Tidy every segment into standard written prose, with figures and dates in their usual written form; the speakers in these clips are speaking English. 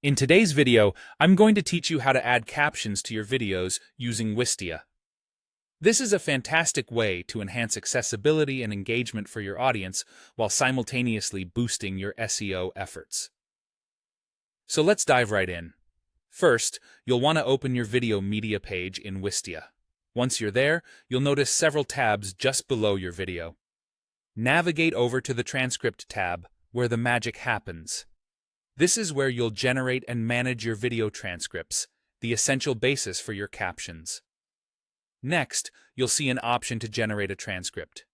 In today's video, I'm going to teach you how to add captions to your videos using Wistia. This is a fantastic way to enhance accessibility and engagement for your audience while simultaneously boosting your SEO efforts. So let's dive right in. First, you'll want to open your video media page in Wistia. Once you're there, you'll notice several tabs just below your video. Navigate over to the Transcript tab, where the magic happens. This is where you'll generate and manage your video transcripts, the essential basis for your captions. Next, you'll see an option to generate a transcript.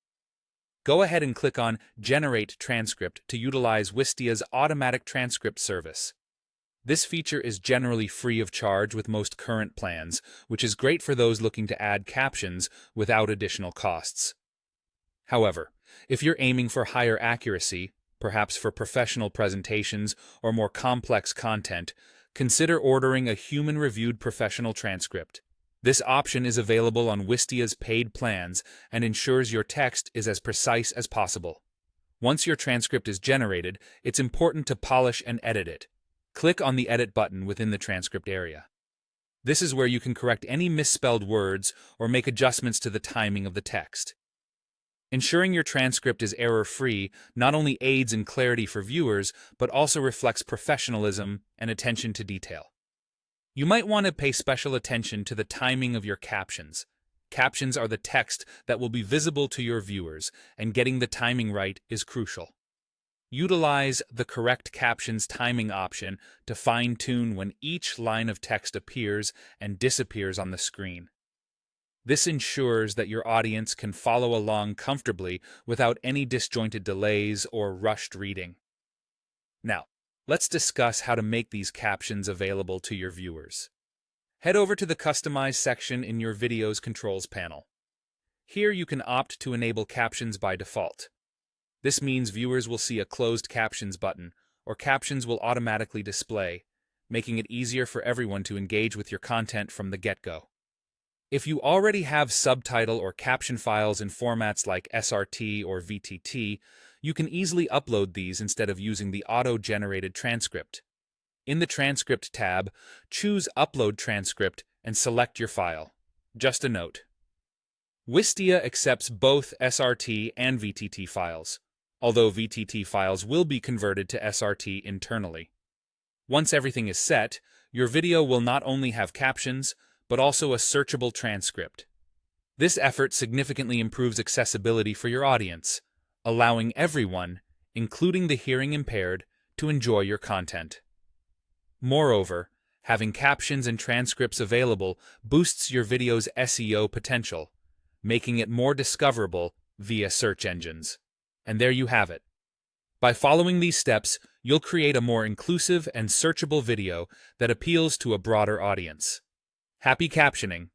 Go ahead and click on Generate Transcript to utilize Wistia's automatic transcript service. This feature is generally free of charge with most current plans, which is great for those looking to add captions without additional costs. However, if you're aiming for higher accuracy, perhaps for professional presentations or more complex content, consider ordering a human-reviewed professional transcript. This option is available on Wistia's paid plans and ensures your text is as precise as possible. Once your transcript is generated, it's important to polish and edit it. Click on the Edit button within the transcript area. This is where you can correct any misspelled words or make adjustments to the timing of the text. Ensuring your transcript is error-free not only aids in clarity for viewers, but also reflects professionalism and attention to detail. You might want to pay special attention to the timing of your captions. Captions are the text that will be visible to your viewers, and getting the timing right is crucial. Utilize the correct captions timing option to fine-tune when each line of text appears and disappears on the screen. This ensures that your audience can follow along comfortably without any disjointed delays or rushed reading. Now, let's discuss how to make these captions available to your viewers. Head over to the Customize section in your video's controls panel. Here you can opt to enable captions by default. This means viewers will see a closed captions button, or captions will automatically display, making it easier for everyone to engage with your content from the get-go. If you already have subtitle or caption files in formats like SRT or VTT, you can easily upload these instead of using the auto-generated transcript. In the Transcript tab, choose Upload Transcript and select your file. Just a note: Wistia accepts both SRT and VTT files, although VTT files will be converted to SRT internally. Once everything is set, your video will not only have captions, but also a searchable transcript. This effort significantly improves accessibility for your audience, allowing everyone, including the hearing impaired, to enjoy your content. Moreover, having captions and transcripts available boosts your video's SEO potential, making it more discoverable via search engines. And there you have it. By following these steps, you'll create a more inclusive and searchable video that appeals to a broader audience. Happy captioning!